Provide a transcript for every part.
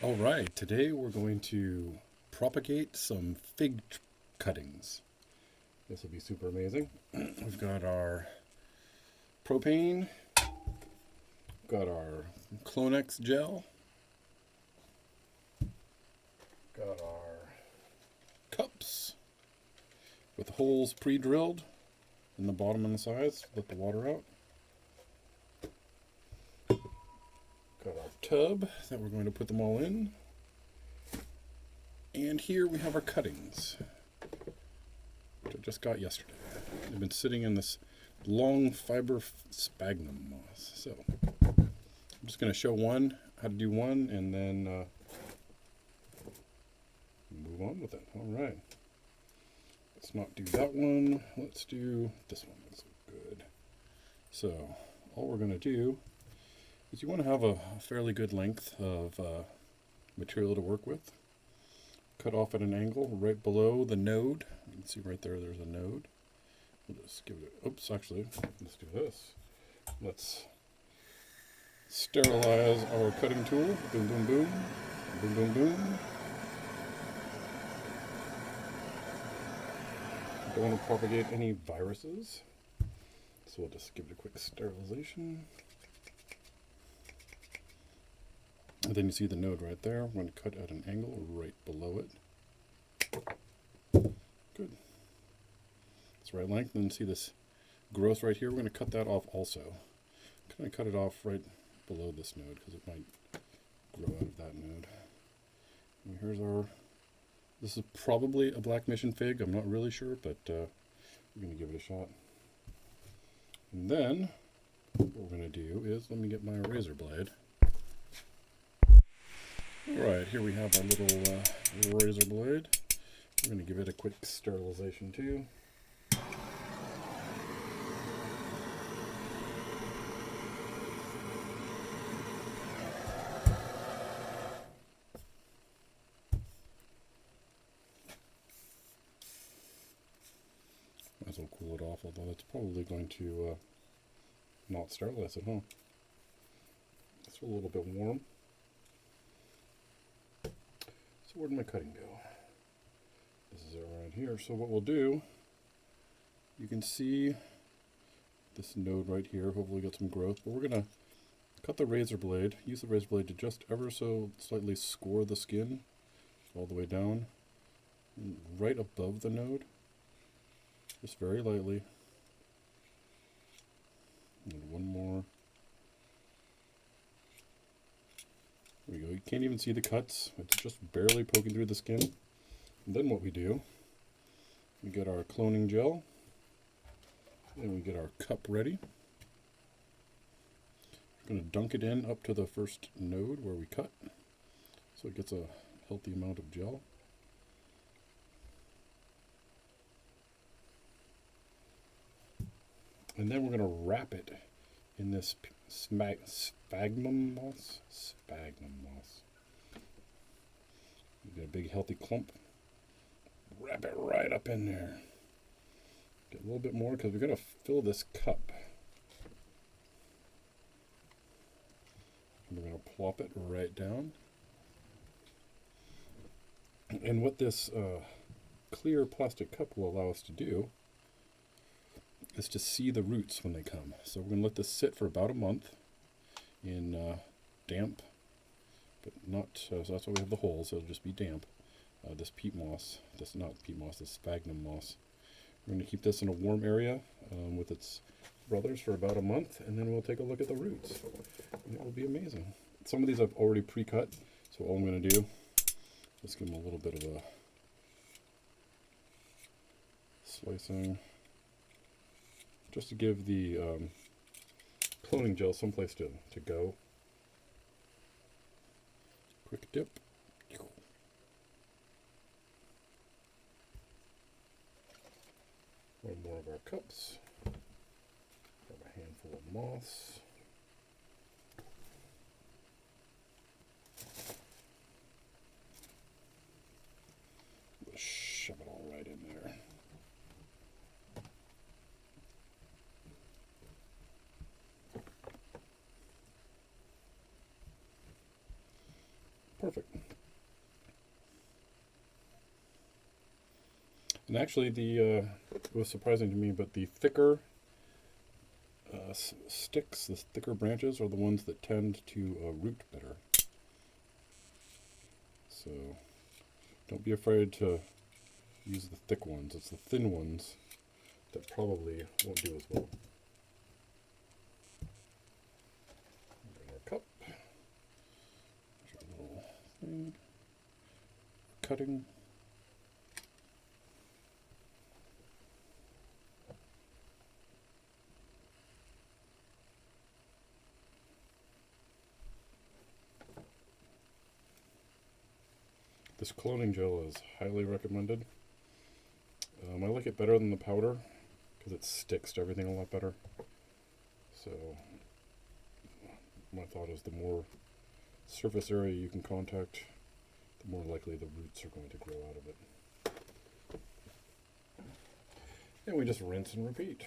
All right, today we're going to propagate some cuttings. This will be super amazing. We've got our propane, got our Clonex gel, got our cups with holes pre-drilled in the bottom and the sides, let the water out. Got our tub that we're going to put them all in. And here we have our cuttings, which I just got yesterday. They've been sitting in this long fiber sphagnum moss. So I'm just going to show how to do one, and then move on with it. All right. Let's not do that one. Let's do this one. Looks good. So all we're going to do is you want to have a fairly good length of material to work with. Cut off at an angle right below the node. You can see right there, there's a node. We'll just give it, oops, actually, let's do this. Let's sterilize our cutting tool. Boom, boom, boom. Boom, boom, boom. Don't want to propagate any viruses. So we'll just give it a quick sterilization. And then you see the node right there. We're going to cut at an angle right below it. Good. It's right length. And then see this growth right here. We're going to cut that off also. I'm going to cut it off right below this node because it might grow out of that node. And here's our, this is probably a black mission fig. I'm not really sure, but we're going to give it a shot. And then what we're going to do is, let me get my razor blade. Alright, here we have our little razor blade. We're going to give it a quick sterilization too. Might as well cool it off, although it's probably going to not sterilize it, huh? It's a little bit warm. So where did my cutting go? This is it right here. So what we'll do, you can see this node right here. Hopefully get some growth. But we're going to cut the razor blade. Use the razor blade to just ever so slightly score the skin all the way down. Right above the node. Just very lightly. And one more. There we go. You can't even see the cuts. It's just barely poking through the skin. And then what we do, we get our cloning gel. And we get our cup ready. We're going to dunk it in up to the first node where we cut. So it gets a healthy amount of gel. And then we're going to wrap it in this sphagnum moss. Sphagnum moss. You get a big healthy clump. Wrap it right up in there. Get a little bit more because we're going to fill this cup. And we're going to plop it right down. And what this clear plastic cup will allow us to do is to see the roots when they come. So we're going to let this sit for about a month in damp, but not, so that's why we have the holes, it'll just be damp. This peat moss, this sphagnum moss. We're going to keep this in a warm area with its brothers for about a month, and then we'll take a look at the roots. And it will be amazing. Some of these I've already pre-cut, so all I'm going to do, just give them a little bit of a slicing, just to give the cloning gel someplace to go. Quick dip. One more of our cups. Grab a handful of moss. We'll shove it all right in there. perfect. And actually, it was surprising to me, but the thicker sticks, the thicker branches, are the ones that tend to root better. So don't be afraid to use the thick ones. It's the thin ones that probably won't do as well. In our cup, there's our little thing. Cutting. This cloning gel is highly recommended. I like it better than the powder because it sticks to everything a lot better. So my thought is the more surface area you can contact, the more likely the roots are going to grow out of it. And we just rinse and repeat.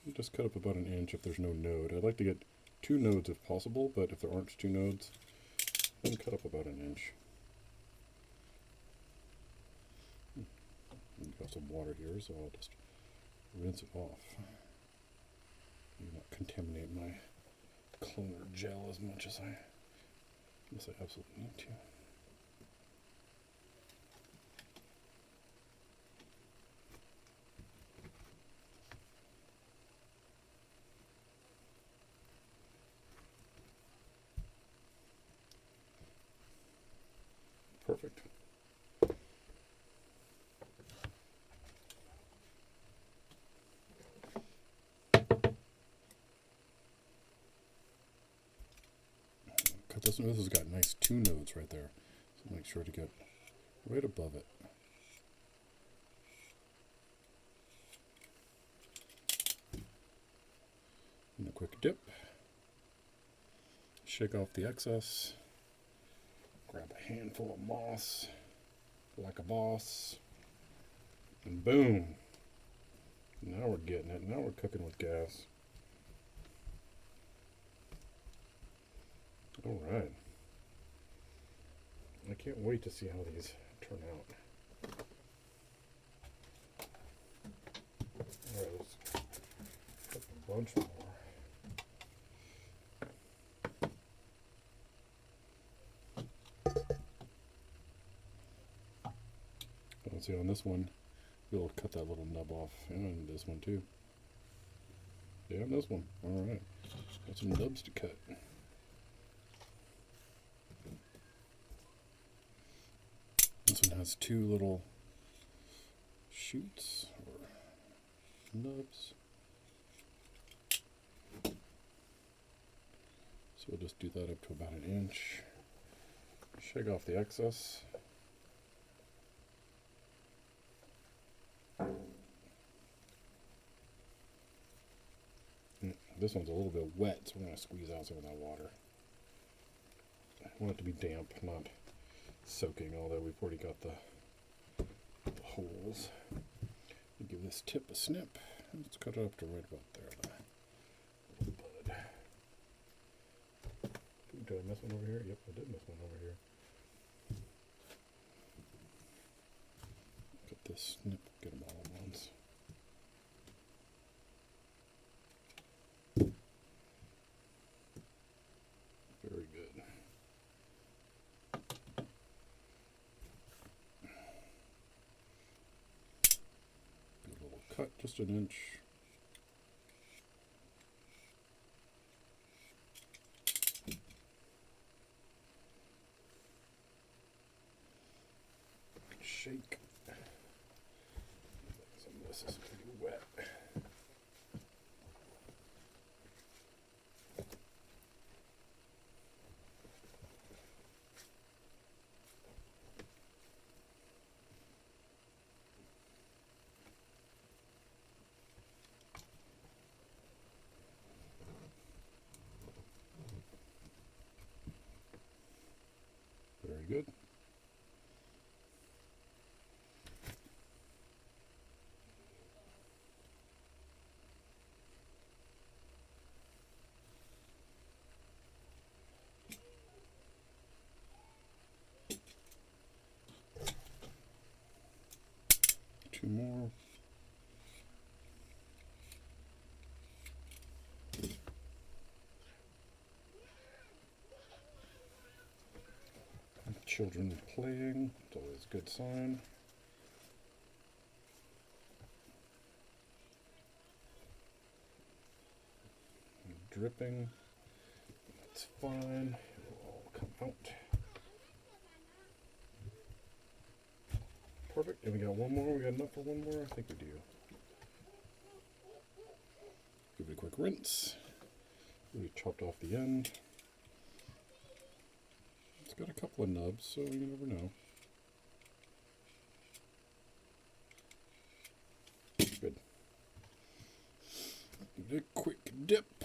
You just cut up about an inch if there's no node. I'd like to get 2 nodes if possible, but if there aren't 2 nodes, then cut up about an inch. Got some water here, so I'll just rinse it off. Not contaminate my cloner gel as much as I absolutely need to. Perfect. Cut this one. This has got nice 2 nodes right there, so make sure to get right above it. And a quick dip. Shake off the excess. Grab a handful of moss, like a boss, and boom. Now we're getting it. Now we're cooking with gas. All right. I can't wait to see how these turn out. All right, let's cook a bunch more. See, on this one, we'll cut that little nub off, and this one too. Yeah, and this one. All right, got some nubs to cut. This one has 2 little shoots or nubs. So we'll just do that up to about an inch. Shake off the excess. This one's a little bit wet, so we're going to squeeze out some of that water. I want it to be damp, not soaking, although we've already got the holes. We'll give this tip a snip. Let's cut it up to right about there. The little bud. Did I miss one over here? Yep, I did miss one over here. Get this snip, get them all at once. Very good. Good little cut, just an inch. Shake. Some of this is pretty wet. 2 more. Children playing, it's always a good sign. Dripping, that's fine, it will all come out. Perfect, and we got one more, we got enough for one more? I think we do. Give it a quick rinse. We chopped off the end. It's got a couple of nubs, so you never know. Good. Give it a quick dip.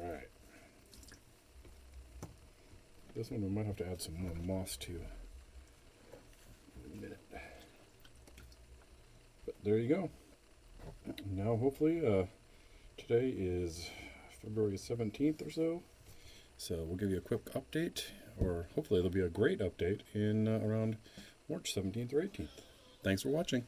Alright. This one we might have to add some more moss to in a minute. But there you go. Now hopefully today is February 17th or so. So we'll give you a quick update, or hopefully it'll be a great update in around March 17th or 18th. Thanks for watching.